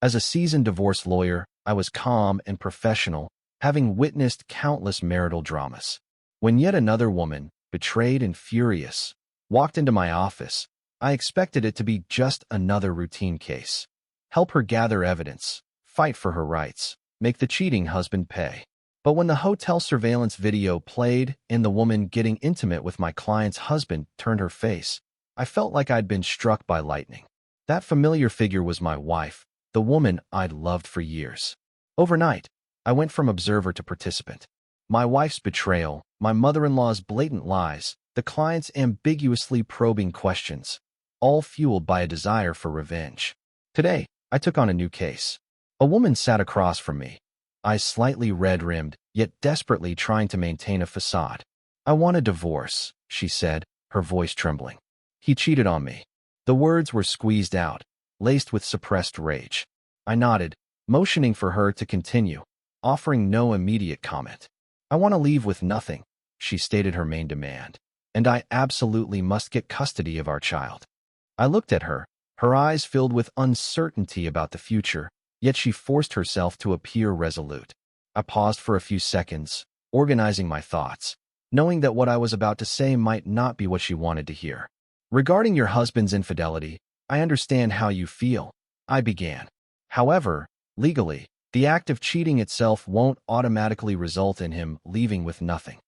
As a seasoned divorce lawyer, I was calm and professional, having witnessed countless marital dramas. When yet another woman, betrayed and furious, walked into my office, I expected it to be just another routine case. Help her gather evidence, fight for her rights, make the cheating husband pay. But when the hotel surveillance video played and the woman getting intimate with my client's husband turned her face, I felt like I'd been struck by lightning. That familiar figure was my wife, the woman I'd loved for years. Overnight, I went from observer to participant. My wife's betrayal, my mother-in-law's blatant lies, the client's ambiguously probing questions, all fueled by a desire for revenge. Today, I took on a new case. A woman sat across from me, eyes slightly red-rimmed, yet desperately trying to maintain a facade. "I want a divorce," she said, her voice trembling. "He cheated on me." The words were squeezed out, laced with suppressed rage. I nodded, motioning for her to continue, offering no immediate comment. "I want to leave with nothing," she stated her main demand, "and I absolutely must get custody of our child." I looked at her, her eyes filled with uncertainty about the future, yet she forced herself to appear resolute. I paused for a few seconds, organizing my thoughts, knowing that what I was about to say might not be what she wanted to hear. "Regarding your husband's infidelity, I understand how you feel," I began. "However, legally, the act of cheating itself won't automatically result in him leaving with nothing."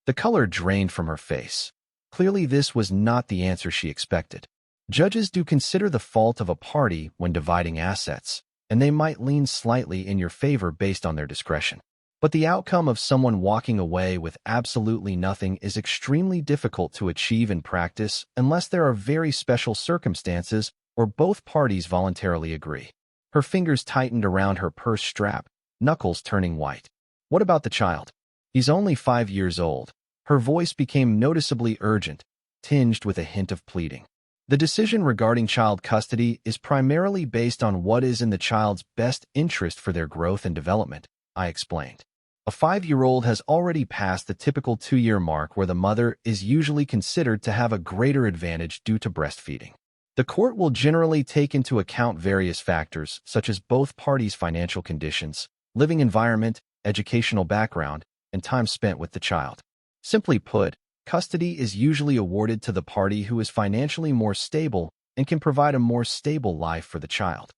The color drained from her face. Clearly, this was not the answer she expected. Judges do consider the fault of a party when dividing assets, and they might lean slightly in your favor based on their discretion. But the outcome of someone walking away with absolutely nothing is extremely difficult to achieve in practice unless there are very special circumstances or both parties voluntarily agree. Her fingers tightened around her purse strap, knuckles turning white. "What about the child? He's only 5 years old." Her voice became noticeably urgent, tinged with a hint of pleading. "The decision regarding child custody is primarily based on what is in the child's best interest for their growth and development," I explained. A 5-year-old has already passed the typical 2-year mark where the mother is usually considered to have a greater advantage due to breastfeeding. The court will generally take into account various factors, such as both parties' financial conditions, living environment, educational background, and time spent with the child. Simply put, custody is usually awarded to the party who is financially more stable and can provide a more stable life for the child.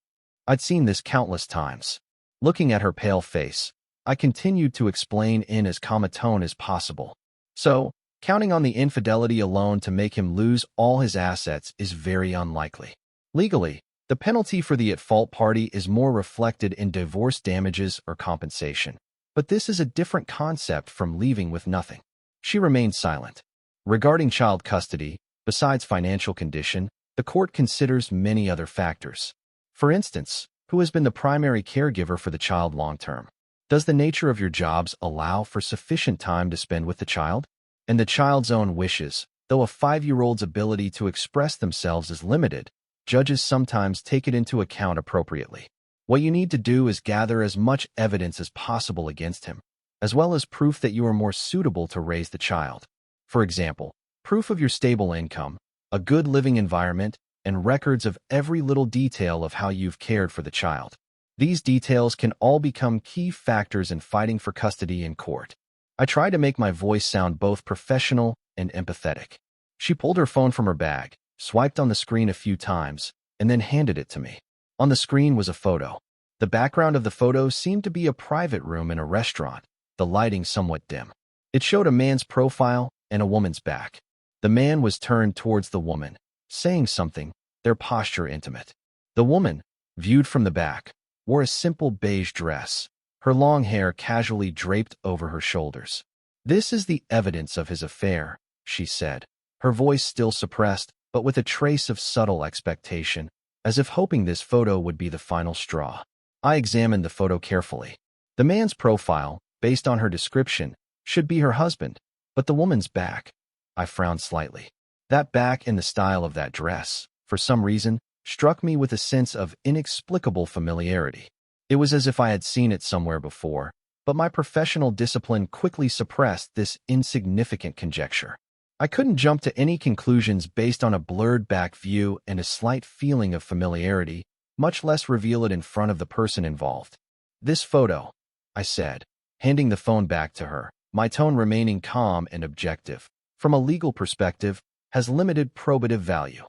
I'd seen this countless times. Looking at her pale face, I continued to explain in as calm a tone as possible. "So, counting on the infidelity alone to make him lose all his assets is very unlikely. Legally, the penalty for the at-fault party is more reflected in divorce damages or compensation. But this is a different concept from leaving with nothing." She remained silent. Regarding child custody, besides financial condition, the court considers many other factors. For instance, who has been the primary caregiver for the child long-term? Does the nature of your jobs allow for sufficient time to spend with the child? And the child's own wishes. Though a 5-year-old's ability to express themselves is limited, judges sometimes take it into account appropriately. What you need to do is gather as much evidence as possible against him, as well as proof that you are more suitable to raise the child. For example, proof of your stable income, a good living environment, and records of every little detail of how you've cared for the child. These details can all become key factors in fighting for custody in court. I tried to make my voice sound both professional and empathetic. She pulled her phone from her bag, swiped on the screen a few times, and then handed it to me. On the screen was a photo. The background of the photo seemed to be a private room in a restaurant, the lighting somewhat dim. It showed a man's profile and a woman's back. The man was turned towards the woman, saying something, their posture intimate. The woman, viewed from the back, wore a simple beige dress, her long hair casually draped over her shoulders. "This is the evidence of his affair," she said, her voice still suppressed, but with a trace of subtle expectation, as if hoping this photo would be the final straw. I examined the photo carefully. The man's profile, based on her description, should be her husband, but the woman's back. I frowned slightly. That back and the style of that dress, for some reason, struck me with a sense of inexplicable familiarity. It was as if I had seen it somewhere before, but my professional discipline quickly suppressed this insignificant conjecture. I couldn't jump to any conclusions based on a blurred back view and a slight feeling of familiarity, much less reveal it in front of the person involved. This photo, I said, handing the phone back to her, my tone remaining calm and objective, from a legal perspective, has limited probative value.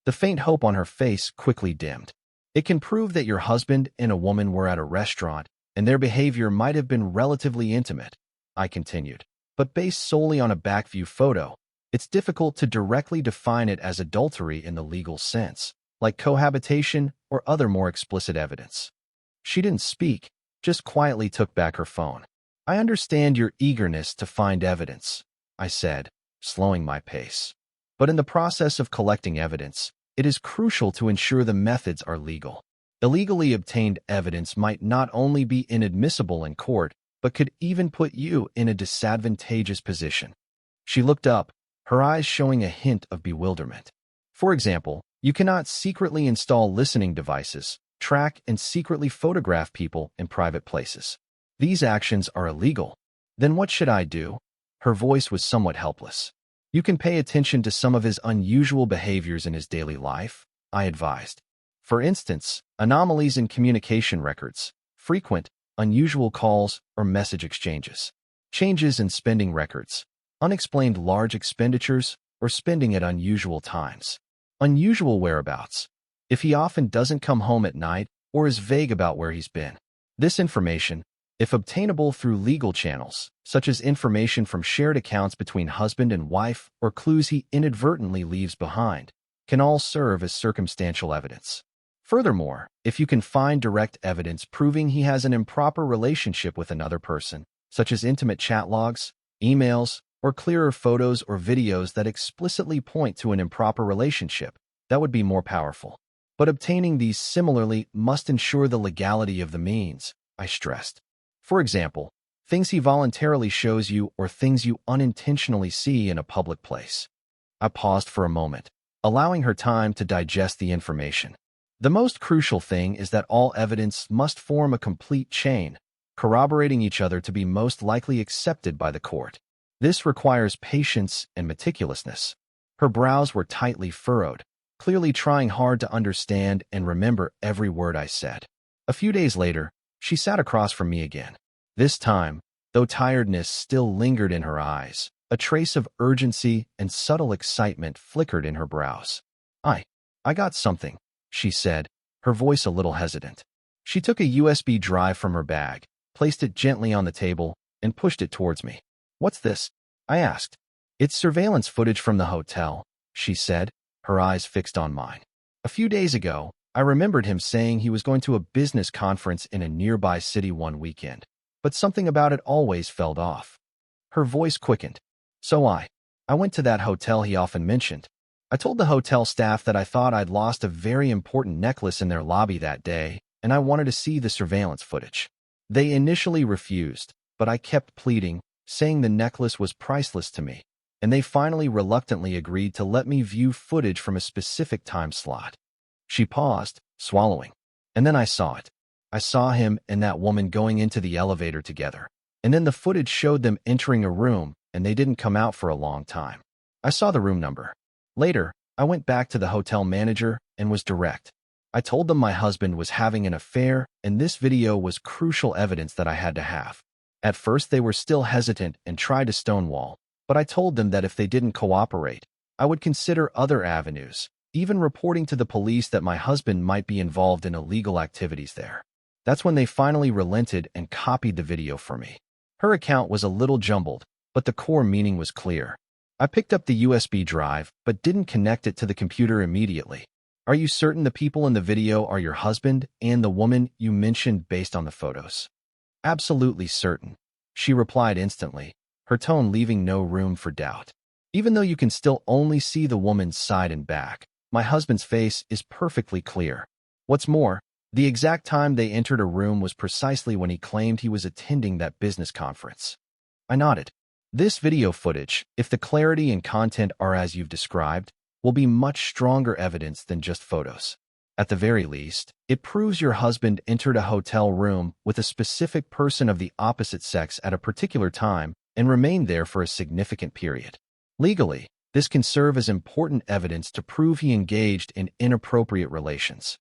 The faint hope on her face quickly dimmed. It can prove that your husband and a woman were at a restaurant, and their behavior might have been relatively intimate, I continued. But based solely on a backview photo, it's difficult to directly define it as adultery in the legal sense, like cohabitation or other more explicit evidence. She didn't speak, just quietly took back her phone. I understand your eagerness to find evidence, I said, slowing my pace. But in the process of collecting evidence, it is crucial to ensure the methods are legal. Illegally obtained evidence might not only be inadmissible in court, but could even put you in a disadvantageous position. She looked up, her eyes showing a hint of bewilderment. For example, you cannot secretly install listening devices, track and secretly photograph people in private places. These actions are illegal. Then what should I do? Her voice was somewhat helpless. You can pay attention to some of his unusual behaviors in his daily life, I advised. For instance, anomalies in communication records, frequent, unusual calls or message exchanges, changes in spending records, unexplained large expenditures or spending at unusual times, unusual whereabouts, if he often doesn't come home at night or is vague about where he's been. This information, if obtainable through legal channels, such as information from shared accounts between husband and wife or clues he inadvertently leaves behind, can all serve as circumstantial evidence. Furthermore, if you can find direct evidence proving he has an improper relationship with another person, such as intimate chat logs, emails, or clearer photos or videos that explicitly point to an improper relationship, that would be more powerful. But obtaining these similarly must ensure the legality of the means, I stressed. For example, things he voluntarily shows you or things you unintentionally see in a public place. I paused for a moment, allowing her time to digest the information. The most crucial thing is that all evidence must form a complete chain, corroborating each other to be most likely accepted by the court. This requires patience and meticulousness. Her brows were tightly furrowed, clearly trying hard to understand and remember every word I said. A few days later, she sat across from me again. This time, though tiredness still lingered in her eyes, a trace of urgency and subtle excitement flickered in her brows. I got something, she said, her voice a little hesitant. She took a USB drive from her bag, placed it gently on the table, and pushed it towards me. What's this? I asked. It's surveillance footage from the hotel, she said, her eyes fixed on mine. A few days ago, I remembered him saying he was going to a business conference in a nearby city one weekend, but something about it always fell off. Her voice quickened. So I went to that hotel he often mentioned. I told the hotel staff that I thought I'd lost a very important necklace in their lobby that day, and I wanted to see the surveillance footage. They initially refused, but I kept pleading, saying the necklace was priceless to me, and they finally reluctantly agreed to let me view footage from a specific time slot. She paused, swallowing. And then I saw it. I saw him and that woman going into the elevator together. And then the footage showed them entering a room, and they didn't come out for a long time. I saw the room number. Later, I went back to the hotel manager and was direct. I told them my husband was having an affair, and this video was crucial evidence that I had to have. At first, they were still hesitant and tried to stonewall, but I told them that if they didn't cooperate, I would consider other avenues, even reporting to the police that my husband might be involved in illegal activities there. That's when they finally relented and copied the video for me. Her account was a little jumbled, but the core meaning was clear. I picked up the USB drive, but didn't connect it to the computer immediately. Are you certain the people in the video are your husband and the woman you mentioned based on the photos? Absolutely certain, she replied instantly, her tone leaving no room for doubt. Even though you can still only see the woman's side and back, my husband's face is perfectly clear. What's more, the exact time they entered a room was precisely when he claimed he was attending that business conference. I nodded. This video footage, if the clarity and content are as you've described, will be much stronger evidence than just photos. At the very least, it proves your husband entered a hotel room with a specific person of the opposite sex at a particular time and remained there for a significant period. Legally, this can serve as important evidence to prove he engaged in inappropriate relations.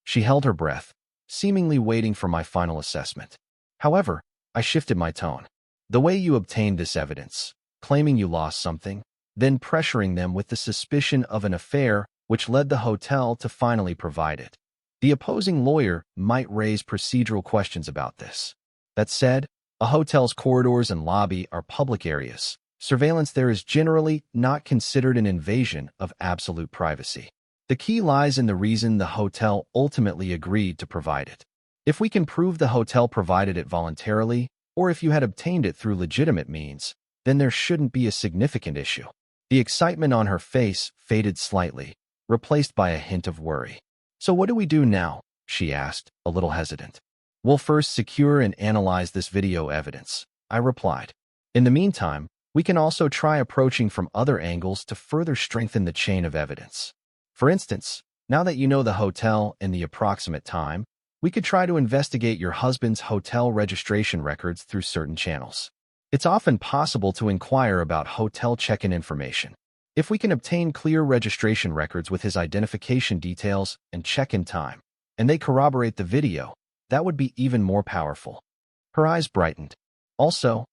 She held her breath, seemingly waiting for my final assessment. However, I shifted my tone. The way you obtained this evidence, claiming you lost something, then pressuring them with the suspicion of an affair which led the hotel to finally provide it. The opposing lawyer might raise procedural questions about this. That said, a hotel's corridors and lobby are public areas. Surveillance there is generally not considered an invasion of absolute privacy. The key lies in the reason the hotel ultimately agreed to provide it. If we can prove the hotel provided it voluntarily, or if you had obtained it through legitimate means, then there shouldn't be a significant issue. The excitement on her face faded slightly, replaced by a hint of worry. So what do we do now? She asked, a little hesitant. We'll first secure and analyze this video evidence, I replied. In the meantime, we can also try approaching from other angles to further strengthen the chain of evidence. For instance, now that you know the hotel and the approximate time, we could try to investigate your husband's hotel registration records through certain channels. It's often possible to inquire about hotel check-in information. If we can obtain clear registration records with his identification details and check-in time, and they corroborate the video, that would be even more powerful. Her eyes brightened. Also,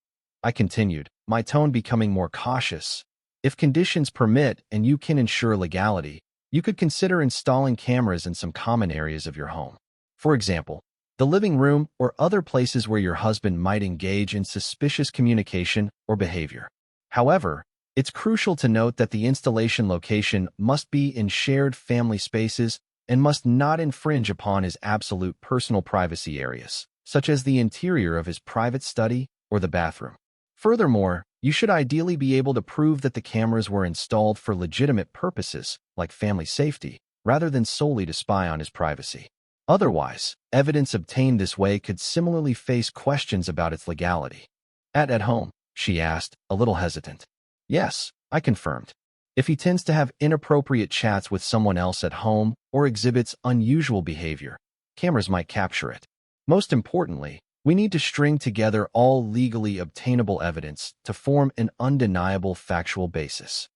I continued, my tone becoming more cautious, if conditions permit and you can ensure legality, you could consider installing cameras in some common areas of your home. For example, the living room or other places where your husband might engage in suspicious communication or behavior. However, it's crucial to note that the installation location must be in shared family spaces and must not infringe upon his absolute personal privacy areas, such as the interior of his private study or the bathroom. Furthermore, you should ideally be able to prove that the cameras were installed for legitimate purposes, like family safety, rather than solely to spy on his privacy. Otherwise, evidence obtained this way could similarly face questions about its legality. At home, she asked, a little hesitant. Yes, I confirmed. If he tends to have inappropriate chats with someone else at home or exhibits unusual behavior, cameras might capture it. Most importantly, we need to string together all legally obtainable evidence to form an undeniable factual basis.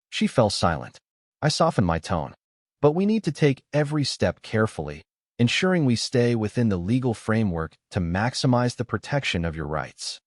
She fell silent. I softened my tone. But we need to take every step carefully, ensuring we stay within the legal framework to maximize the protection of your rights.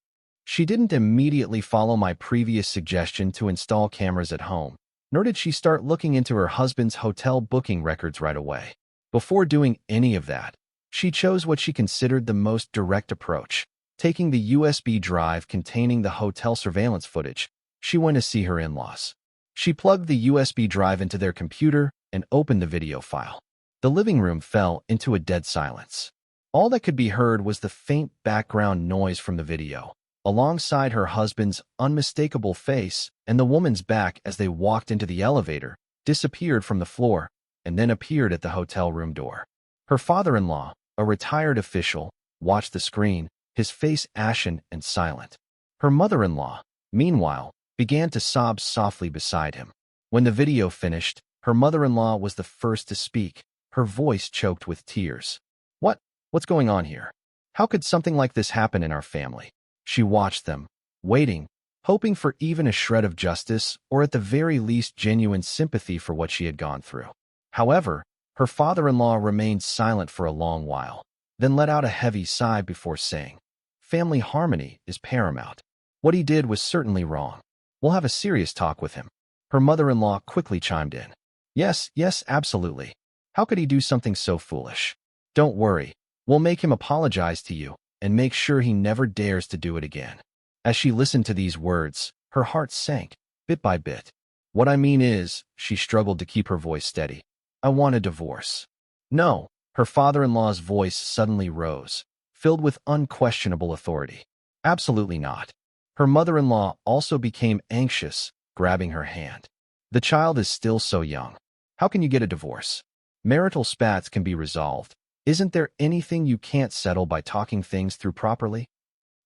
She didn't immediately follow my previous suggestion to install cameras at home, nor did she start looking into her husband's hotel booking records right away. Before doing any of that, she chose what she considered the most direct approach. Taking the USB drive containing the hotel surveillance footage, she went to see her in-laws. She plugged the USB drive into their computer and opened the video file. The living room fell into a dead silence. All that could be heard was the faint background noise from the video, alongside her husband's unmistakable face and the woman's back as they walked into the elevator, disappeared from the floor, and then appeared at the hotel room door. Her father-in-law, a retired official, watched the screen, his face ashen and silent. Her mother-in-law, meanwhile, began to sob softly beside him. When the video finished, her mother-in-law was the first to speak, her voice choked with tears. What's going on here? How could something like this happen in our family? She watched them, waiting, hoping for even a shred of justice or at the very least genuine sympathy for what she had gone through. However, her father-in-law remained silent for a long while, then let out a heavy sigh before saying, "Family harmony is paramount. What he did was certainly wrong. We'll have a serious talk with him." Her mother-in-law quickly chimed in. Yes, absolutely. How could he do something so foolish? Don't worry. We'll make him apologize to you and make sure he never dares to do it again. As she listened to these words, her heart sank, bit by bit. What I mean is, she struggled to keep her voice steady. I want a divorce. No, her father-in-law's voice suddenly rose, filled with unquestionable authority. Absolutely not. Her mother-in-law also became anxious, grabbing her hand. The child is still so young. How can you get a divorce? Marital spats can be resolved. Isn't there anything you can't settle by talking things through properly?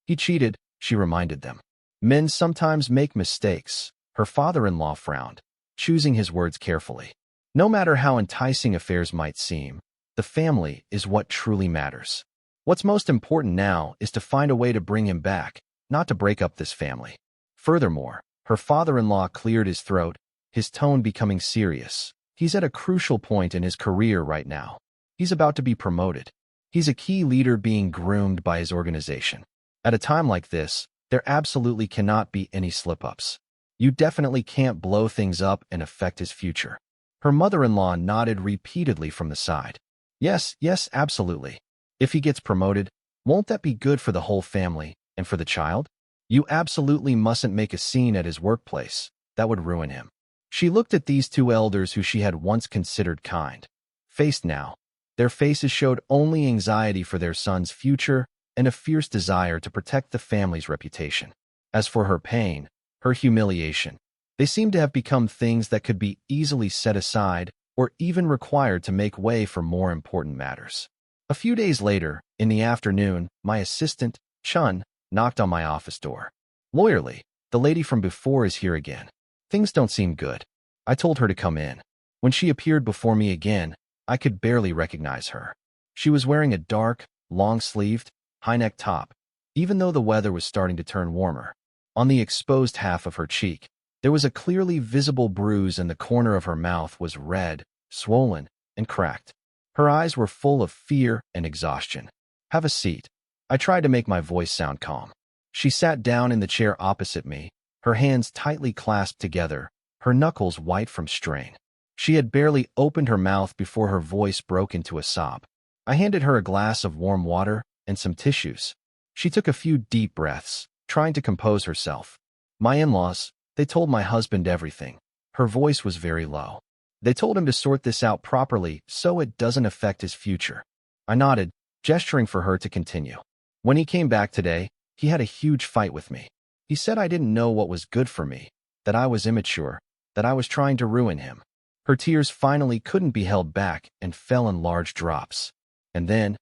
He cheated, she reminded them. Men sometimes make mistakes. Her father-in-law frowned, choosing his words carefully. No matter how enticing affairs might seem, the family is what truly matters. What's most important now is to find a way to bring him back, not to break up this family. Furthermore, her father-in-law cleared his throat, his tone becoming serious. He's at a crucial point in his career right now. He's about to be promoted. He's a key leader being groomed by his organization. At a time like this, there absolutely cannot be any slip-ups. You definitely can't blow things up and affect his future. Her mother-in-law nodded repeatedly from the side. Yes, yes, absolutely. If he gets promoted, won't that be good for the whole family and for the child? You absolutely mustn't make a scene at his workplace. That would ruin him. She looked at these two elders who she had once considered kind. Faced now, their faces showed only anxiety for their son's future and a fierce desire to protect the family's reputation. As for her pain, her humiliation, they seemed to have become things that could be easily set aside or even required to make way for more important matters. A few days later, in the afternoon, my assistant, Chun, knocked on my office door. Lawyerly, the lady from before is here again. Things don't seem good. I told her to come in. When she appeared before me again, I could barely recognize her. She was wearing a dark, long-sleeved, high-neck top, even though the weather was starting to turn warmer. On the exposed half of her cheek, there was a clearly visible bruise and the corner of her mouth was red, swollen, and cracked. Her eyes were full of fear and exhaustion. Have a seat. I tried to make my voice sound calm. She sat down in the chair opposite me, her hands tightly clasped together, her knuckles white from strain. She had barely opened her mouth before her voice broke into a sob. I handed her a glass of warm water and some tissues. She took a few deep breaths, trying to compose herself. My in-laws, they told my husband everything. Her voice was very low. They told him to sort this out properly so it doesn't affect his future. I nodded, gesturing for her to continue. When he came back today, he had a huge fight with me. He said I didn't know what was good for me, that I was immature, that I was trying to ruin him. Her tears finally couldn't be held back and fell in large drops. And then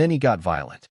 he got violent.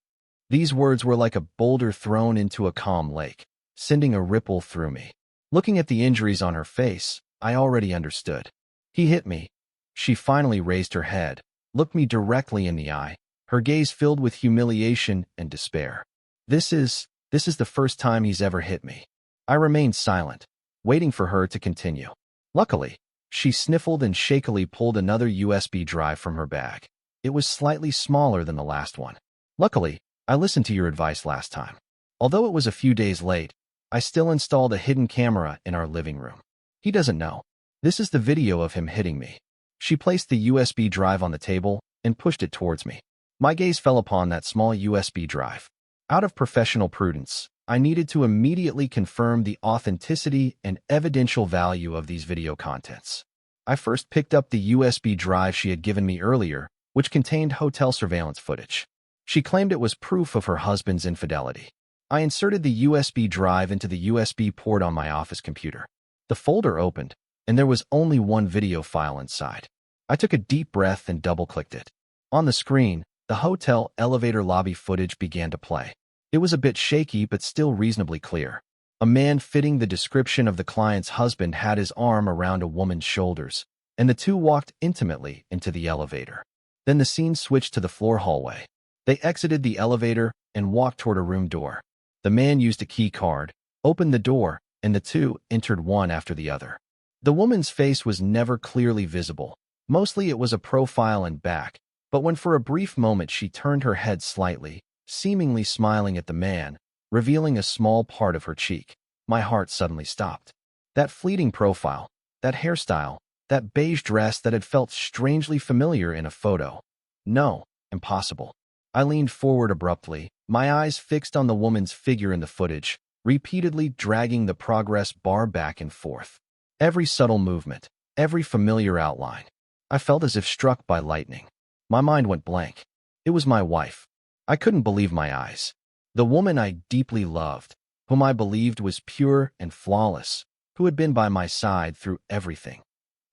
These words were like a boulder thrown into a calm lake, sending a ripple through me. Looking at the injuries on her face, I already understood. He hit me. She finally raised her head, looked me directly in the eye, her gaze filled with humiliation and despair. This is the first time he's ever hit me. I remained silent, waiting for her to continue. Luckily, she sniffled and shakily pulled another USB drive from her bag. It was slightly smaller than the last one. Luckily, I listened to your advice last time. Although it was a few days late, I still installed a hidden camera in our living room. He doesn't know. This is the video of him hitting me. She placed the USB drive on the table and pushed it towards me. My gaze fell upon that small USB drive. Out of professional prudence, I needed to immediately confirm the authenticity and evidential value of these video contents. I first picked up the USB drive she had given me earlier, which contained hotel surveillance footage. She claimed it was proof of her husband's infidelity. I inserted the USB drive into the USB port on my office computer. The folder opened, and there was only one video file inside. I took a deep breath and double-clicked it. On the screen, the hotel elevator lobby footage began to play. It was a bit shaky but still reasonably clear. A man fitting the description of the client's husband had his arm around a woman's shoulders, and the two walked intimately into the elevator. Then the scene switched to the floor hallway. They exited the elevator and walked toward a room door. The man used a key card, opened the door, and the two entered one after the other. The woman's face was never clearly visible. Mostly it was a profile and back, but when for a brief moment she turned her head slightly, seemingly smiling at the man, revealing a small part of her cheek, my heart suddenly stopped. That fleeting profile, that hairstyle, that beige dress that had felt strangely familiar in a photo. No, impossible. I leaned forward abruptly, my eyes fixed on the woman's figure in the footage, repeatedly dragging the progress bar back and forth. Every subtle movement, every familiar outline. I felt as if struck by lightning. My mind went blank. It was my wife. I couldn't believe my eyes. The woman I deeply loved, whom I believed was pure and flawless, who had been by my side through everything.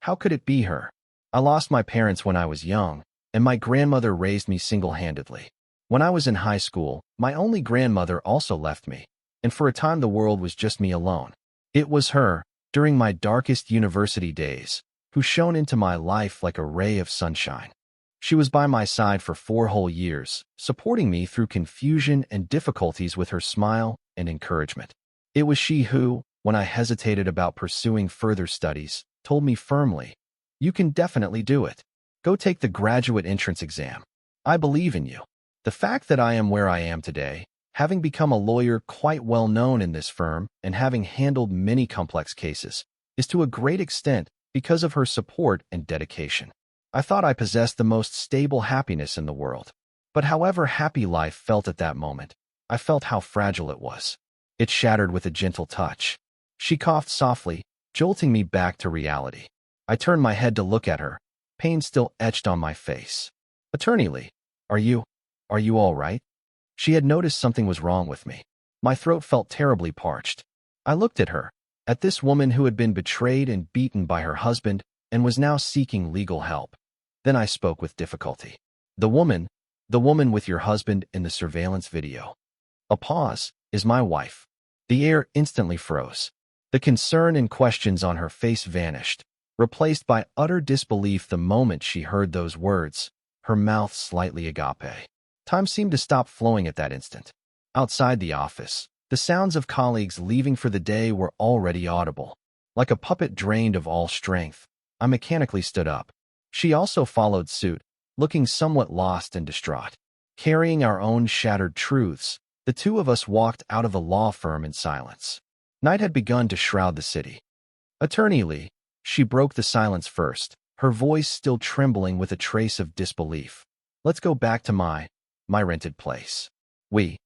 How could it be her? I lost my parents when I was young, and my grandmother raised me single-handedly. When I was in high school, my only grandmother also left me, and for a time the world was just me alone. It was her, during my darkest university days, who shone into my life like a ray of sunshine. She was by my side for 4 whole years, supporting me through confusion and difficulties with her smile and encouragement. It was she who, when I hesitated about pursuing further studies, told me firmly, "You can definitely do it. Go take the graduate entrance exam. I believe in you. The fact that I am where I am today, having become a lawyer quite well known in this firm and having handled many complex cases, is to a great extent because of her support and dedication. I thought I possessed the most stable happiness in the world. But however happy life felt at that moment, I felt how fragile it was. It shattered with a gentle touch. She coughed softly, jolting me back to reality. I turned my head to look at her, pain still etched on my face. Attorney Lee, are you all right? She had noticed something was wrong with me. My throat felt terribly parched. I looked at her, at this woman who had been betrayed and beaten by her husband and was now seeking legal help. Then I spoke with difficulty. The woman with your husband in the surveillance video. A pause, is my wife. The air instantly froze. The concern and questions on her face vanished, replaced by utter disbelief the moment she heard those words, her mouth slightly agape. Time seemed to stop flowing at that instant. Outside the office, the sounds of colleagues leaving for the day were already audible. Like a puppet drained of all strength, I mechanically stood up. She also followed suit, looking somewhat lost and distraught. Carrying our own shattered truths, the two of us walked out of a law firm in silence. Night had begun to shroud the city. Attorney Lee, she broke the silence first, her voice still trembling with a trace of disbelief. Let's go back to my rented place. We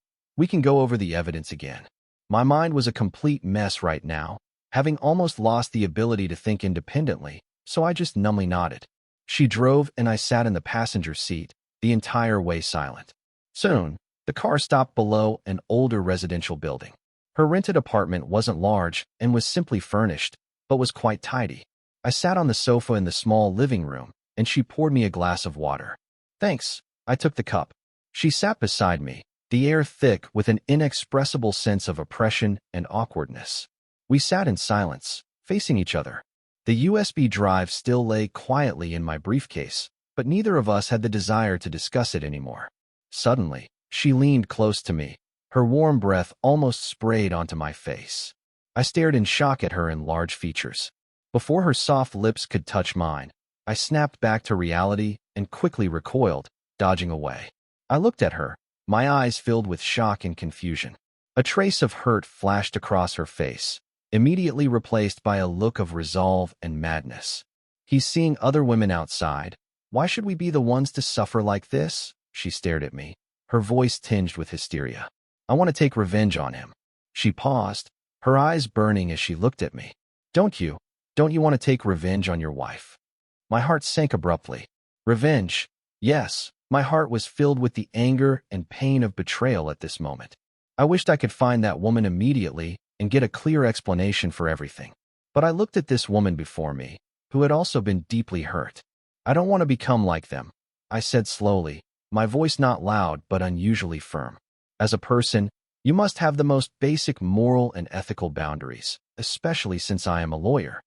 can go over the evidence again. My mind was a complete mess right now, having almost lost the ability to think independently, so I just numbly nodded. She drove and I sat in the passenger seat, the entire way silent. Soon, the car stopped below an older residential building. Her rented apartment wasn't large and was simply furnished, but was quite tidy. I sat on the sofa in the small living room, and she poured me a glass of water. Thanks, I took the cup. She sat beside me, the air thick with an inexpressible sense of oppression and awkwardness. We sat in silence, facing each other. The USB drive still lay quietly in my briefcase, but neither of us had the desire to discuss it anymore. Suddenly, she leaned close to me. Her warm breath almost sprayed onto my face. I stared in shock at her enlarged features. Before her soft lips could touch mine, I snapped back to reality and quickly recoiled, dodging away. I looked at her, my eyes filled with shock and confusion. A trace of hurt flashed across her face, immediately replaced by a look of resolve and madness. He's seeing other women outside. Why should we be the ones to suffer like this? She stared at me, her voice tinged with hysteria. I want to take revenge on him. She paused, her eyes burning as she looked at me. Don't you want to take revenge on your wife? My heart sank abruptly. Revenge? Yes, my heart was filled with the anger and pain of betrayal at this moment. I wished I could find that woman immediately and get a clear explanation for everything. But I looked at this woman before me, who had also been deeply hurt. I don't want to become like them, I said slowly, my voice not loud but unusually firm. As a person, you must have the most basic moral and ethical boundaries, especially since I am a lawyer.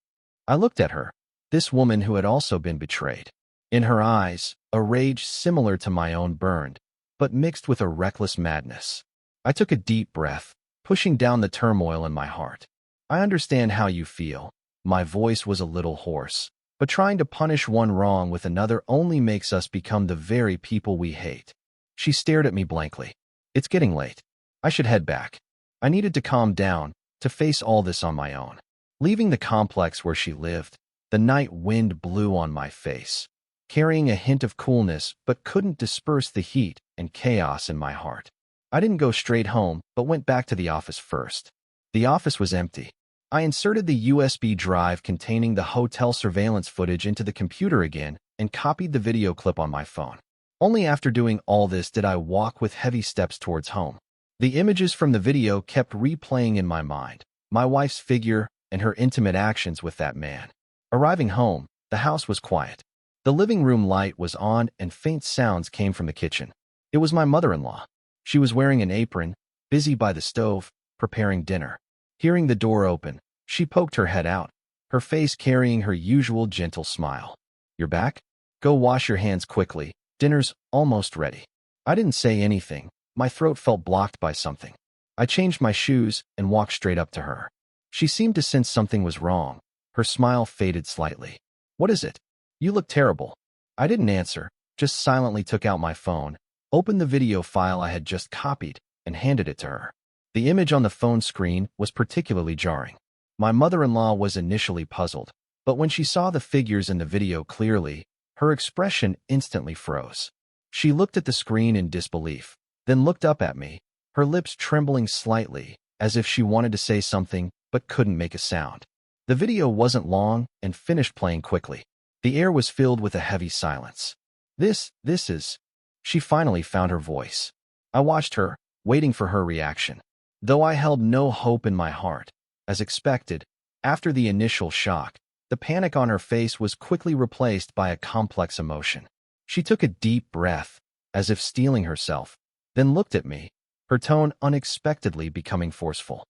I looked at her, this woman who had also been betrayed. In her eyes, a rage similar to my own burned, but mixed with a reckless madness. I took a deep breath, pushing down the turmoil in my heart. I understand how you feel. My voice was a little hoarse, but trying to punish one wrong with another only makes us become the very people we hate. She stared at me blankly. It's getting late. I should head back. I needed to calm down, to face all this on my own. Leaving the complex where she lived, the night wind blew on my face, carrying a hint of coolness but couldn't disperse the heat and chaos in my heart. I didn't go straight home, but went back to the office first. The office was empty. I inserted the USB drive containing the hotel surveillance footage into the computer again and copied the video clip on my phone. Only after doing all this did I walk with heavy steps towards home. The images from the video kept replaying in my mind, my wife's figure and her intimate actions with that man. Arriving home, the house was quiet. The living room light was on and faint sounds came from the kitchen. It was my mother-in-law. She was wearing an apron, busy by the stove, preparing dinner. Hearing the door open, she poked her head out, her face carrying her usual gentle smile. You're back? Go wash your hands quickly. Dinner's almost ready. I didn't say anything. My throat felt blocked by something. I changed my shoes and walked straight up to her. She seemed to sense something was wrong. Her smile faded slightly. What is it? You look terrible. I didn't answer, just silently took out my phone, opened the video file I had just copied, and handed it to her. The image on the phone screen was particularly jarring. My mother-in-law was initially puzzled, but when she saw the figures in the video clearly, her expression instantly froze. She looked at the screen in disbelief, then looked up at me, her lips trembling slightly, as if she wanted to say something but couldn't make a sound. The video wasn't long and finished playing quickly. The air was filled with a heavy silence. This is... She finally found her voice. I watched her, waiting for her reaction. Though I held no hope in my heart, as expected, after the initial shock, the panic on her face was quickly replaced by a complex emotion. She took a deep breath, as if steeling herself, then looked at me, her tone unexpectedly becoming forceful.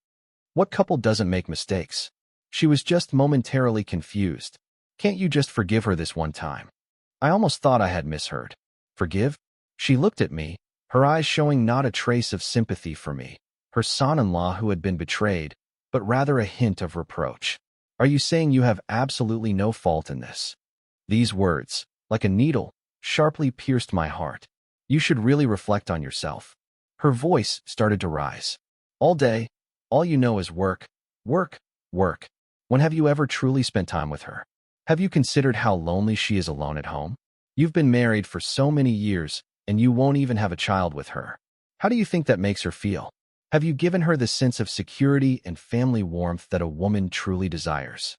What couple doesn't make mistakes? She was just momentarily confused. Can't you just forgive her this one time? I almost thought I had misheard. Forgive? She looked at me, her eyes showing not a trace of sympathy for me, her son-in-law who had been betrayed, but rather a hint of reproach. Are you saying you have absolutely no fault in this? These words, like a needle, sharply pierced my heart. You should really reflect on yourself. Her voice started to rise. All day, all you know is work, work, work. When have you ever truly spent time with her? Have you considered how lonely she is alone at home? You've been married for so many years, and you won't even have a child with her. How do you think that makes her feel? Have you given her the sense of security and family warmth that a woman truly desires?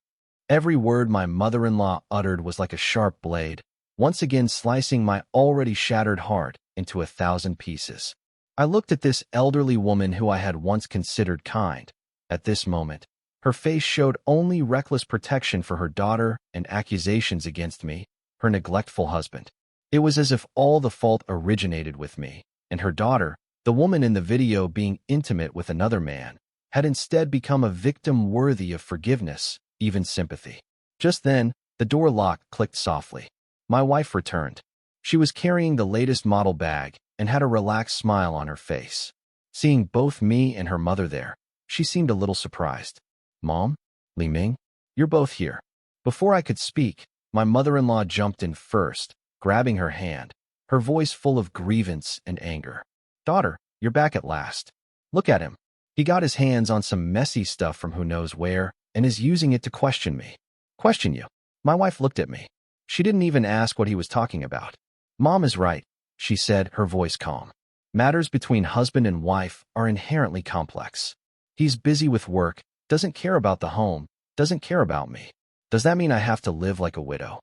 Every word my mother-in-law uttered was like a sharp blade, once again slicing my already shattered heart into 1,000 pieces. I looked at this elderly woman who I had once considered kind. At this moment, her face showed only reckless protection for her daughter and accusations against me, her neglectful husband. It was as if all the fault originated with me, and her daughter, the woman in the video being intimate with another man, had instead become a victim worthy of forgiveness, even sympathy. Just then, the door lock clicked softly. My wife returned. She was carrying the latest model bag and had a relaxed smile on her face. Seeing both me and her mother there, she seemed a little surprised. Mom? Li Ming? You're both here. Before I could speak, my mother-in-law jumped in first, grabbing her hand, her voice full of grievance and anger. Daughter, you're back at last. Look at him. He got his hands on some messy stuff from who knows where and is using it to question me. Question you? My wife looked at me. She didn't even ask what he was talking about. Mom is right, she said, her voice calm. Matters between husband and wife are inherently complex. He's busy with work, doesn't care about the home, doesn't care about me. Does that mean I have to live like a widow?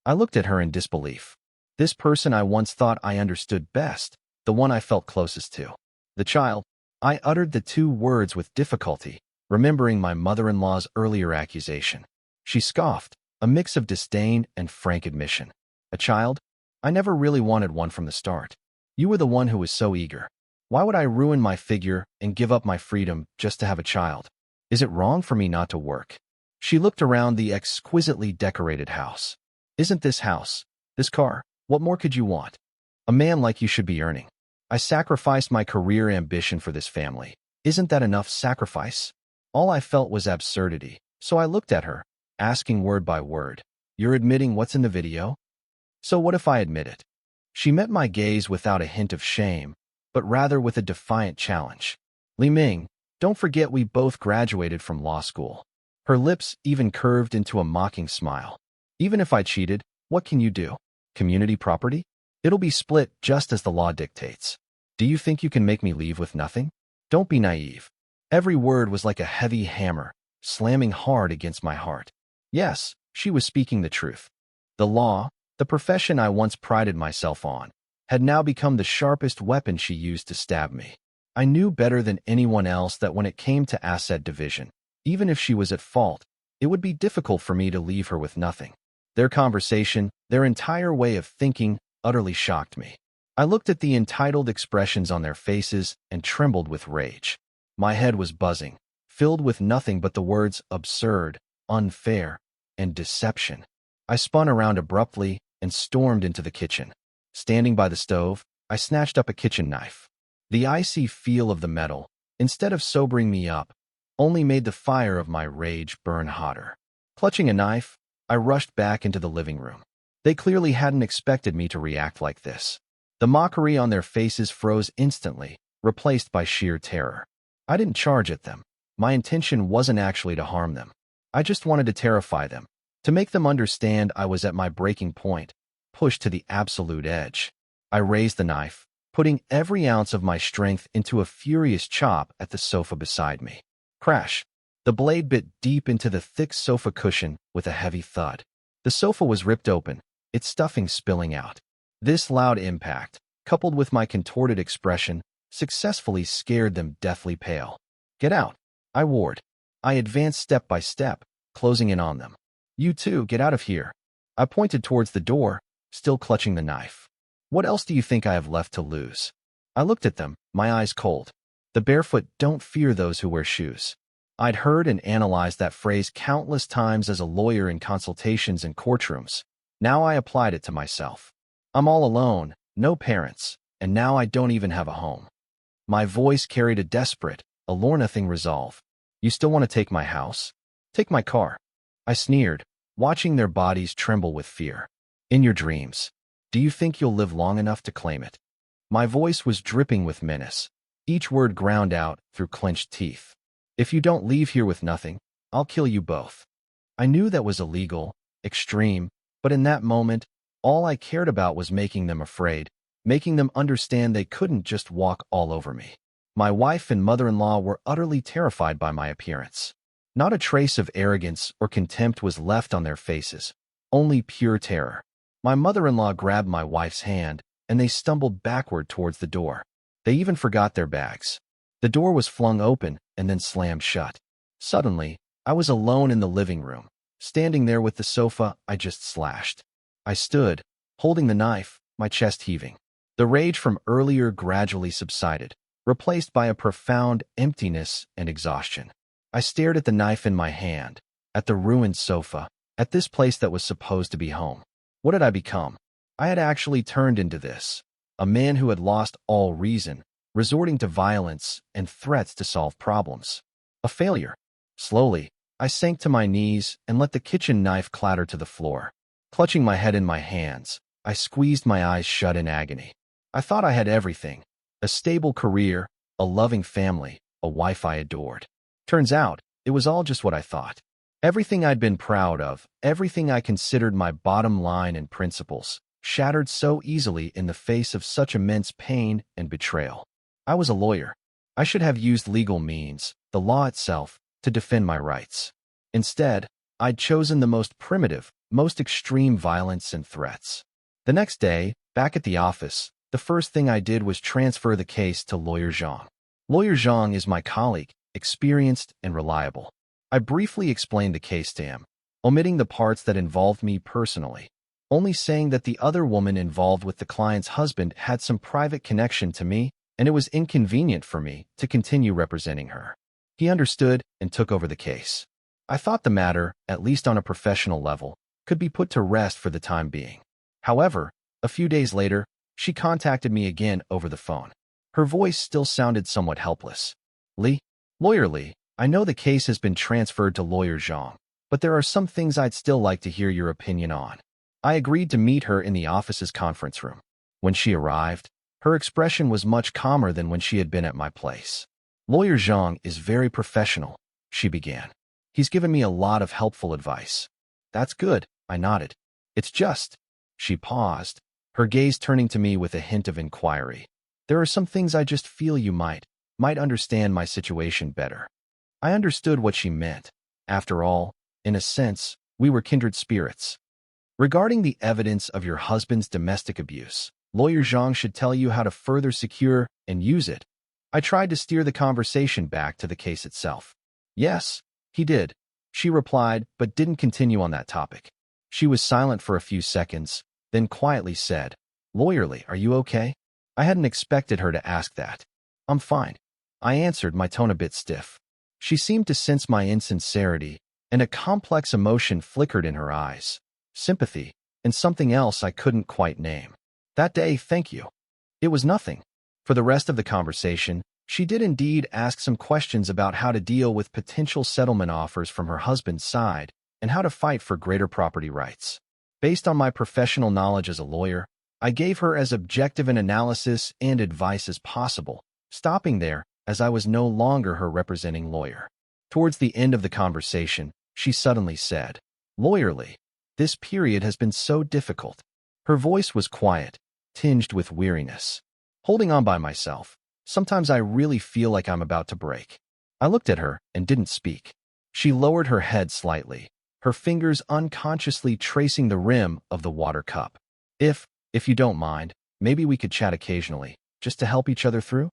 I looked at her in disbelief. This person I once thought I understood best, the one I felt closest to. The child. I uttered the two words with difficulty, remembering my mother-in-law's earlier accusation. She scoffed, a mix of disdain and frank admission. A child? I never really wanted one from the start. You were the one who was so eager. Why would I ruin my figure and give up my freedom just to have a child? Is it wrong for me not to work? She looked around the exquisitely decorated house. Isn't this house, this car, what more could you want? A man like you should be earning. I sacrificed my career ambition for this family. Isn't that enough sacrifice? All I felt was absurdity, so I looked at her, asking word by word. You're admitting what's in the video? So what if I admit it? She met my gaze without a hint of shame, but rather with a defiant challenge. Li Ming, don't forget we both graduated from law school. Her lips even curved into a mocking smile. Even if I cheated, what can you do? Community property? It'll be split just as the law dictates. Do you think you can make me leave with nothing? Don't be naive. Every word was like a heavy hammer, slamming hard against my heart. Yes, she was speaking the truth. The law, the profession I once prided myself on, had now become the sharpest weapon she used to stab me. I knew better than anyone else that when it came to asset division, even if she was at fault, it would be difficult for me to leave her with nothing. Their conversation, their entire way of thinking, utterly shocked me. I looked at the entitled expressions on their faces and trembled with rage. My head was buzzing, filled with nothing but the words absurd, unfair, and deception. I spun around abruptly and stormed into the kitchen. Standing by the stove, I snatched up a kitchen knife. The icy feel of the metal, instead of sobering me up, only made the fire of my rage burn hotter. Clutching a knife, I rushed back into the living room. They clearly hadn't expected me to react like this. The mockery on their faces froze instantly, replaced by sheer terror. I didn't charge at them. My intention wasn't actually to harm them. I just wanted to terrify them, to make them understand I was at my breaking point, pushed to the absolute edge. I raised the knife, putting every ounce of my strength into a furious chop at the sofa beside me. Crash! The blade bit deep into the thick sofa cushion with a heavy thud. The sofa was ripped open, its stuffing spilling out. This loud impact, coupled with my contorted expression, successfully scared them deathly pale. "Get out!" I warned. I advanced step by step, closing in on them. "You too, get out of here." I pointed towards the door, still clutching the knife. "What else do you think I have left to lose?" I looked at them, my eyes cold. The barefoot don't fear those who wear shoes. I'd heard and analyzed that phrase countless times as a lawyer in consultations and courtrooms. Now I applied it to myself. I'm all alone, no parents, and now I don't even have a home. My voice carried a desperate, allure-nothing resolve. "You still want to take my house? Take my car." I sneered, watching their bodies tremble with fear. "In your dreams. Do you think you'll live long enough to claim it?" My voice was dripping with menace, each word ground out through clenched teeth. "If you don't leave here with nothing, I'll kill you both." I knew that was illegal, extreme, but in that moment, all I cared about was making them afraid, making them understand they couldn't just walk all over me. My wife and mother-in-law were utterly terrified by my appearance. Not a trace of arrogance or contempt was left on their faces, only pure terror. My mother-in-law grabbed my wife's hand, and they stumbled backward towards the door. They even forgot their bags. The door was flung open and then slammed shut. Suddenly, I was alone in the living room, standing there with the sofa I just slashed. I stood, holding the knife, my chest heaving. The rage from earlier gradually subsided, replaced by a profound emptiness and exhaustion. I stared at the knife in my hand, at the ruined sofa, at this place that was supposed to be home. What had I become? I had actually turned into this, a man who had lost all reason, resorting to violence and threats to solve problems. A failure. Slowly, I sank to my knees and let the kitchen knife clatter to the floor. Clutching my head in my hands, I squeezed my eyes shut in agony. I thought I had everything: a stable career, a loving family, a wife I adored. Turns out, it was all just what I thought. Everything I'd been proud of, everything I considered my bottom line and principles, shattered so easily in the face of such immense pain and betrayal. I was a lawyer. I should have used legal means, the law itself, to defend my rights. Instead, I'd chosen the most primitive, most extreme violence and threats. The next day, back at the office, the first thing I did was transfer the case to Lawyer Zhang. Lawyer Zhang is my colleague, experienced and reliable. I briefly explained the case to him, omitting the parts that involved me personally, only saying that the other woman involved with the client's husband had some private connection to me, and it was inconvenient for me to continue representing her. He understood and took over the case. I thought the matter, at least on a professional level, could be put to rest for the time being. However, a few days later, she contacted me again over the phone. Her voice still sounded somewhat helpless. Lawyer Lee, I know the case has been transferred to Lawyer Zhang, but there are some things I'd still like to hear your opinion on." I agreed to meet her in the office's conference room. When she arrived, her expression was much calmer than when she had been at my place. "Lawyer Zhang is very professional," she began. "He's given me a lot of helpful advice." "That's good," I nodded. "It's just—" She paused, her gaze turning to me with a hint of inquiry. "There are some things I just feel you might understand my situation better." I understood what she meant. After all, in a sense, we were kindred spirits. "Regarding the evidence of your husband's domestic abuse, Lawyer Zhang should tell you how to further secure and use it." I tried to steer the conversation back to the case itself. "Yes, he did," she replied, but didn't continue on that topic. She was silent for a few seconds, then quietly said, "Lawyer Lee, are you okay?" I hadn't expected her to ask that. "I'm fine," I answered, my tone a bit stiff. She seemed to sense my insincerity, and a complex emotion flickered in her eyes. Sympathy, and something else I couldn't quite name. "That day, thank you." It was nothing. For the rest of the conversation, she did indeed ask some questions about how to deal with potential settlement offers from her husband's side and how to fight for greater property rights. Based on my professional knowledge as a lawyer, I gave her as objective an analysis and advice as possible, stopping there as I was no longer her representing lawyer. Towards the end of the conversation, she suddenly said, "Lawyerly, this period has been so difficult." Her voice was quiet, tinged with weariness. Holding on by myself, sometimes I really feel like I'm about to break. I looked at her and didn't speak. She lowered her head slightly, her fingers unconsciously tracing the rim of the water cup. If you don't mind, maybe we could chat occasionally, just to help each other through?"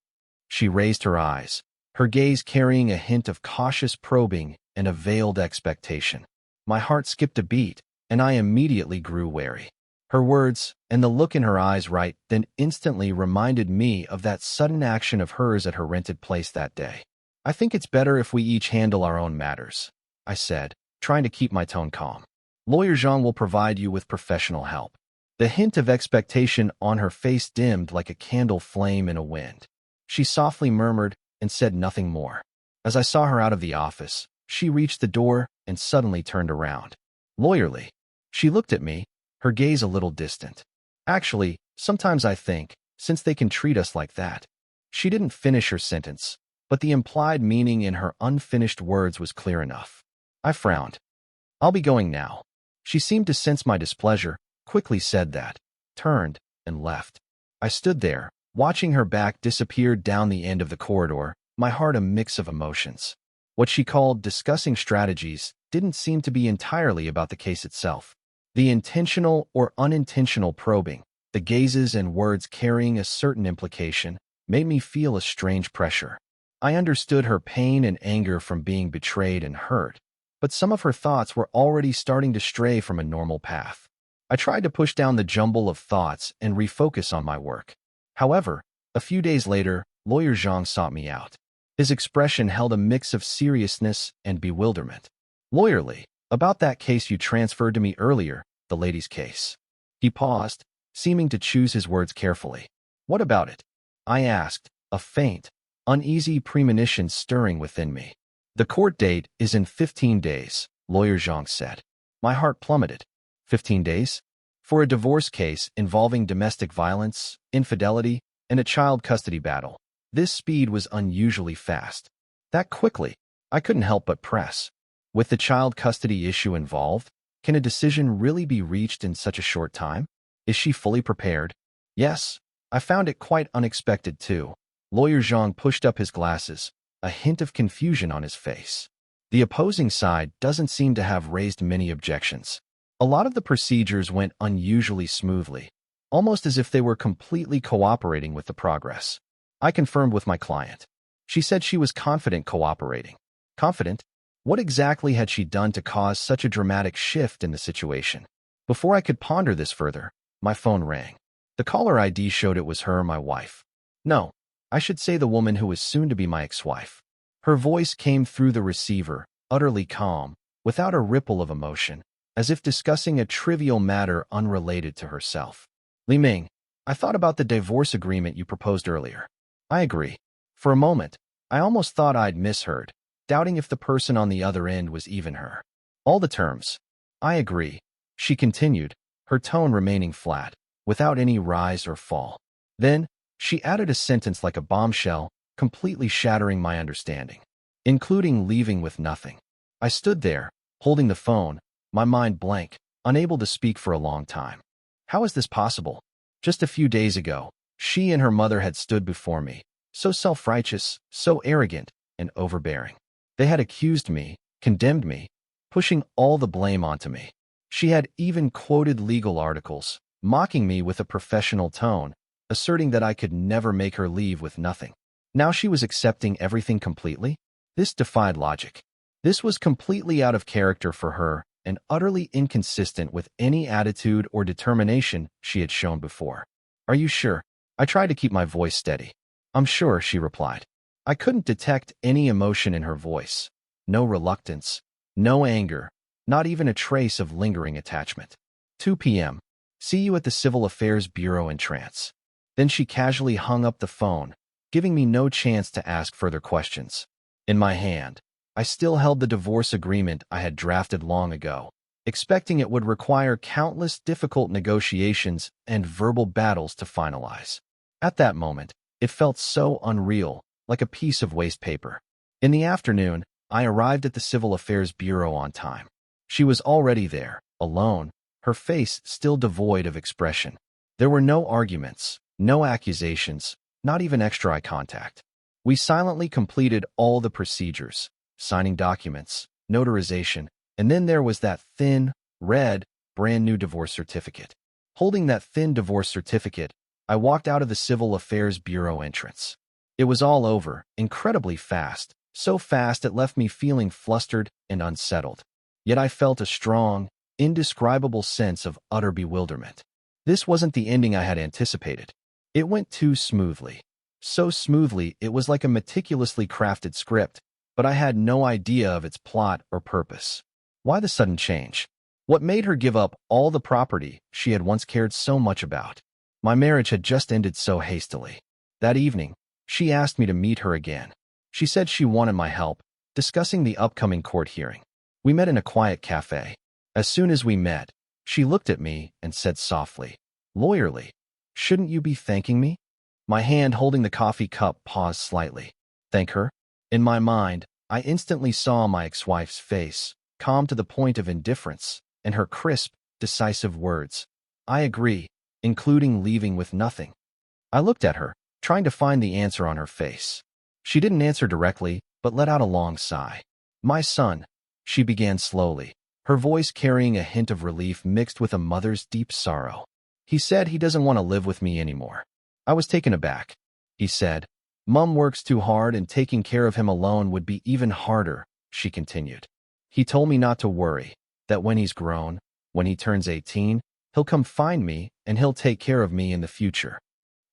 She raised her eyes, her gaze carrying a hint of cautious probing and a veiled expectation. My heart skipped a beat, and I immediately grew wary. Her words, and the look in her eyes right then instantly reminded me of that sudden action of hers at her rented place that day. "I think it's better if we each handle our own matters," I said, trying to keep my tone calm. "Lawyer Zhang will provide you with professional help." The hint of expectation on her face dimmed like a candle flame in a wind. She softly murmured and said nothing more. As I saw her out of the office, she reached the door and suddenly turned around. "Lawyerly." She looked at me, her gaze a little distant. "Actually, sometimes I think, since they can treat us like that." She didn't finish her sentence, but the implied meaning in her unfinished words was clear enough. I frowned. "I'll be going now." She seemed to sense my displeasure, quickly said that, turned, and left. I stood there, watching her back disappear down the end of the corridor, my heart a mix of emotions. What she called discussing strategies didn't seem to be entirely about the case itself. The intentional or unintentional probing, the gazes and words carrying a certain implication, made me feel a strange pressure. I understood her pain and anger from being betrayed and hurt, but some of her thoughts were already starting to stray from a normal path. I tried to push down the jumble of thoughts and refocus on my work. However, a few days later, Lawyer Zhang sought me out. His expression held a mix of seriousness and bewilderment. "Lawyerly, about that case you transferred to me earlier, the lady's case." He paused, seeming to choose his words carefully. "What about it?" I asked, a faint, uneasy premonition stirring within me. "The court date is in 15 days, Lawyer Zhang said. My heart plummeted. 15 days? For a divorce case involving domestic violence, infidelity, and a child custody battle. This speed was unusually fast. That quickly, I couldn't help but press. With the child custody issue involved, can a decision really be reached in such a short time? Is she fully prepared? Yes, I found it quite unexpected too. Lawyer Zhang pushed up his glasses, a hint of confusion on his face. The opposing side doesn't seem to have raised many objections. A lot of the procedures went unusually smoothly, almost as if they were completely cooperating with the progress. I confirmed with my client. She said she was confident cooperating. Confident? What exactly had she done to cause such a dramatic shift in the situation? Before I could ponder this further, my phone rang. The caller ID showed it was her, my wife. No, I should say the woman who was soon to be my ex-wife. Her voice came through the receiver, utterly calm, without a ripple of emotion, as if discussing a trivial matter unrelated to herself. "Li Ming, I thought about the divorce agreement you proposed earlier." "I agree." For a moment, I almost thought I'd misheard, doubting if the person on the other end was even her. "All the terms." "I agree," she continued, her tone remaining flat, without any rise or fall. Then, she added a sentence like a bombshell, completely shattering my understanding. "Including leaving with nothing." I stood there, holding the phone, my mind blank, unable to speak for a long time. How is this possible? Just a few days ago, she and her mother had stood before me, so self-righteous, so arrogant, and overbearing. They had accused me, condemned me, pushing all the blame onto me. She had even quoted legal articles, mocking me with a professional tone, asserting that I could never make her leave with nothing. Now she was accepting everything completely? This defied logic. This was completely out of character for her and utterly inconsistent with any attitude or determination she had shown before. "Are you sure?" I tried to keep my voice steady. "I'm sure," she replied. I couldn't detect any emotion in her voice. No reluctance, no anger, not even a trace of lingering attachment. 2 p.m. See you at the Civil Affairs Bureau in trance. Then she casually hung up the phone, giving me no chance to ask further questions. In my hand, I still held the divorce agreement I had drafted long ago, expecting it would require countless difficult negotiations and verbal battles to finalize. At that moment, it felt so unreal, like a piece of waste paper. In the afternoon, I arrived at the Civil Affairs Bureau on time. She was already there, alone, her face still devoid of expression. There were no arguments, no accusations, not even extra eye contact. We silently completed all the procedures, signing documents, notarization, and then there was that thin, red, brand-new divorce certificate. Holding that thin divorce certificate, I walked out of the Civil Affairs Bureau entrance. It was all over, incredibly fast, so fast it left me feeling flustered and unsettled. Yet I felt a strong, indescribable sense of utter bewilderment. This wasn't the ending I had anticipated. It went too smoothly. So smoothly it was like a meticulously crafted script, but I had no idea of its plot or purpose. Why the sudden change? What made her give up all the property she had once cared so much about? My marriage had just ended so hastily. That evening, she asked me to meet her again. She said she wanted my help, discussing the upcoming court hearing. We met in a quiet cafe. As soon as we met, she looked at me and said softly, "Lawyerly, shouldn't you be thanking me?" My hand holding the coffee cup paused slightly. Thank her? In my mind, I instantly saw my ex-wife's face, calm to the point of indifference, and her crisp, decisive words. I agree, including leaving with nothing. I looked at her, trying to find the answer on her face. She didn't answer directly, but let out a long sigh. My son, she began slowly, her voice carrying a hint of relief mixed with a mother's deep sorrow. He said he doesn't want to live with me anymore. I was taken aback. He said, "Mom works too hard and taking care of him alone would be even harder," she continued. He told me not to worry, that when he's grown, when he turns 18, he'll come find me and he'll take care of me in the future.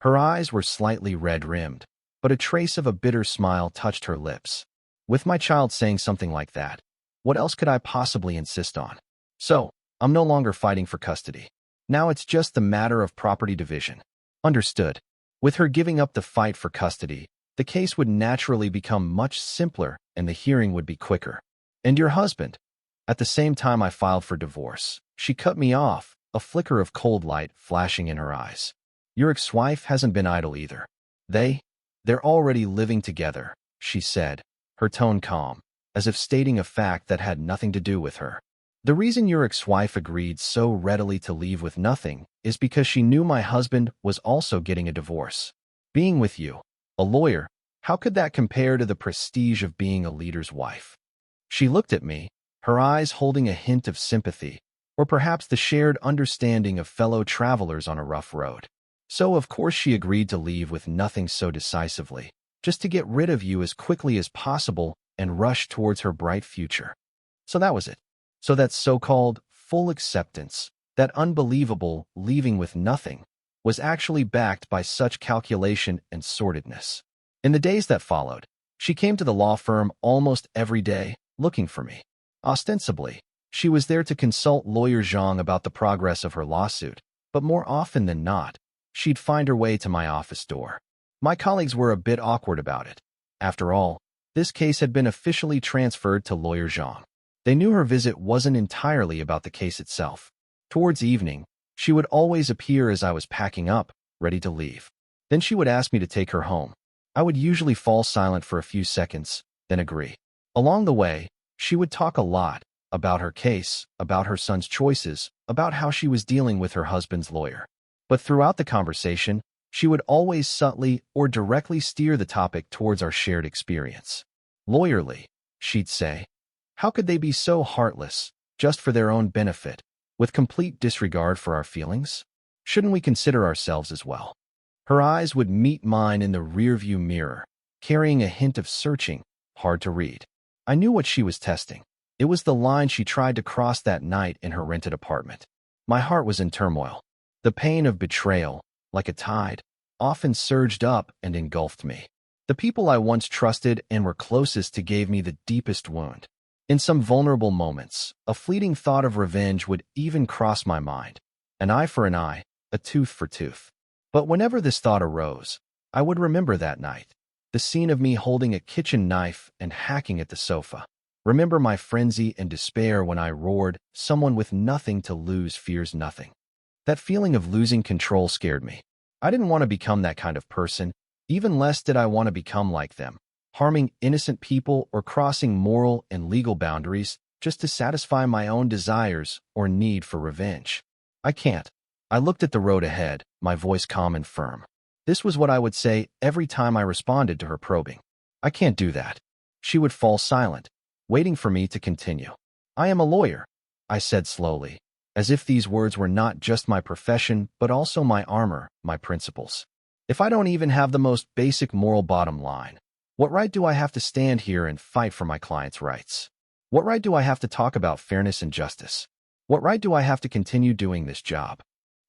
Her eyes were slightly red-rimmed, but a trace of a bitter smile touched her lips. With my child saying something like that, what else could I possibly insist on? So, I'm no longer fighting for custody. Now it's just the matter of property division. Understood. With her giving up the fight for custody, the case would naturally become much simpler and the hearing would be quicker. And your husband? At the same time I filed for divorce, she cut me off, a flicker of cold light flashing in her eyes. Your ex-wife hasn't been idle either. They're already living together, she said, her tone calm, as if stating a fact that had nothing to do with her. The reason your ex-wife agreed so readily to leave with nothing is because she knew my husband was also getting a divorce. Being with you, a lawyer, how could that compare to the prestige of being a leader's wife? She looked at me, her eyes holding a hint of sympathy, or perhaps the shared understanding of fellow travelers on a rough road. So of course she agreed to leave with nothing so decisively, just to get rid of you as quickly as possible and rush towards her bright future. So that was it. So that so-called full acceptance, that unbelievable leaving with nothing, was actually backed by such calculation and sordidness. In the days that followed, she came to the law firm almost every day, looking for me. Ostensibly, she was there to consult lawyer Zhang about the progress of her lawsuit, but more often than not, she'd find her way to my office door. My colleagues were a bit awkward about it. After all, this case had been officially transferred to lawyer Zhang. They knew her visit wasn't entirely about the case itself. Towards evening, she would always appear as I was packing up, ready to leave. Then she would ask me to take her home. I would usually fall silent for a few seconds, then agree. Along the way, she would talk a lot about her case, about her son's choices, about how she was dealing with her husband's lawyer. But throughout the conversation, she would always subtly or directly steer the topic towards our shared experience. Lawyerly, she'd say, how could they be so heartless, just for their own benefit, with complete disregard for our feelings? Shouldn't we consider ourselves as well? Her eyes would meet mine in the rearview mirror, carrying a hint of searching, hard to read. I knew what she was testing. It was the line she tried to cross that night in her rented apartment. My heart was in turmoil. The pain of betrayal, like a tide, often surged up and engulfed me. The people I once trusted and were closest to gave me the deepest wound. In some vulnerable moments, a fleeting thought of revenge would even cross my mind. An eye for an eye, a tooth for tooth. But whenever this thought arose, I would remember that night, the scene of me holding a kitchen knife and hacking at the sofa. Remember my frenzy and despair when I roared, "Someone with nothing to lose fears nothing." That feeling of losing control scared me. I didn't want to become that kind of person. Even less did I want to become like them, harming innocent people or crossing moral and legal boundaries just to satisfy my own desires or need for revenge. I can't. I looked at the road ahead, my voice calm and firm. This was what I would say every time I responded to her probing. I can't do that. She would fall silent, waiting for me to continue. I am a lawyer, I said slowly, as if these words were not just my profession, but also my armor, my principles. If I don't even have the most basic moral bottom line, what right do I have to stand here and fight for my client's rights? What right do I have to talk about fairness and justice? What right do I have to continue doing this job?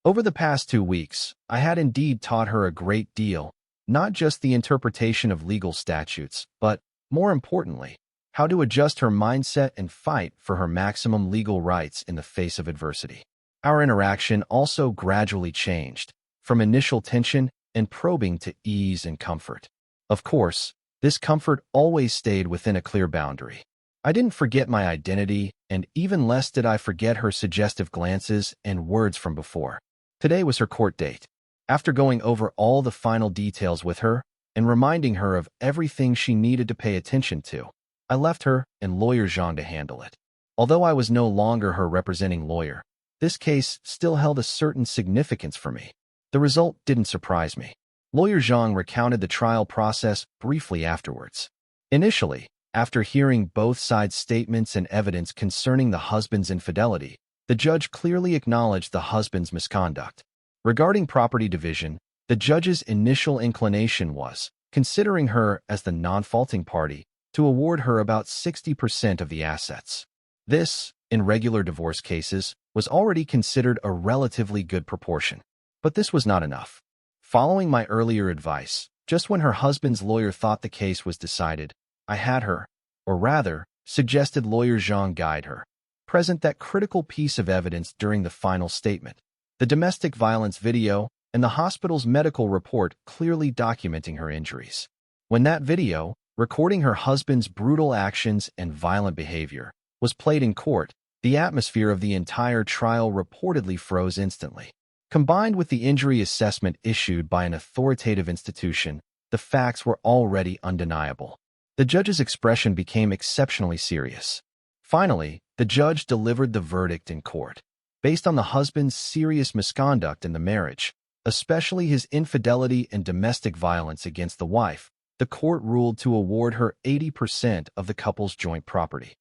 Over the past 2 weeks, I had indeed taught her a great deal, not just the interpretation of legal statutes, but, more importantly, how to adjust her mindset and fight for her maximum legal rights in the face of adversity. Our interaction also gradually changed, from initial tension and probing to ease and comfort. Of course, this comfort always stayed within a clear boundary. I didn't forget my identity, and even less did I forget her suggestive glances and words from before. Today was her court date. After going over all the final details with her and reminding her of everything she needed to pay attention to, I left her and lawyer Zhang to handle it. Although I was no longer her representing lawyer, this case still held a certain significance for me. The result didn't surprise me. Lawyer Zhang recounted the trial process briefly afterwards. Initially, after hearing both sides' statements and evidence concerning the husband's infidelity, the judge clearly acknowledged the husband's misconduct. Regarding property division, the judge's initial inclination was, considering her as the non-faulting party, to award her about 60% of the assets. This, in regular divorce cases, was already considered a relatively good proportion. But this was not enough. Following my earlier advice, just when her husband's lawyer thought the case was decided, I had her, or rather, suggested lawyer Zhang guide her, present that critical piece of evidence during the final statement, the domestic violence video and the hospital's medical report clearly documenting her injuries. When that video, recording her husband's brutal actions and violent behavior, was played in court, the atmosphere of the entire trial reportedly froze instantly. Combined with the injury assessment issued by an authoritative institution, the facts were already undeniable. The judge's expression became exceptionally serious. Finally, the judge delivered the verdict in court. Based on the husband's serious misconduct in the marriage, especially his infidelity and domestic violence against the wife, the court ruled to award her 80% of the couple's joint property.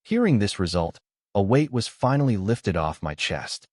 Hearing this result, a weight was finally lifted off my chest.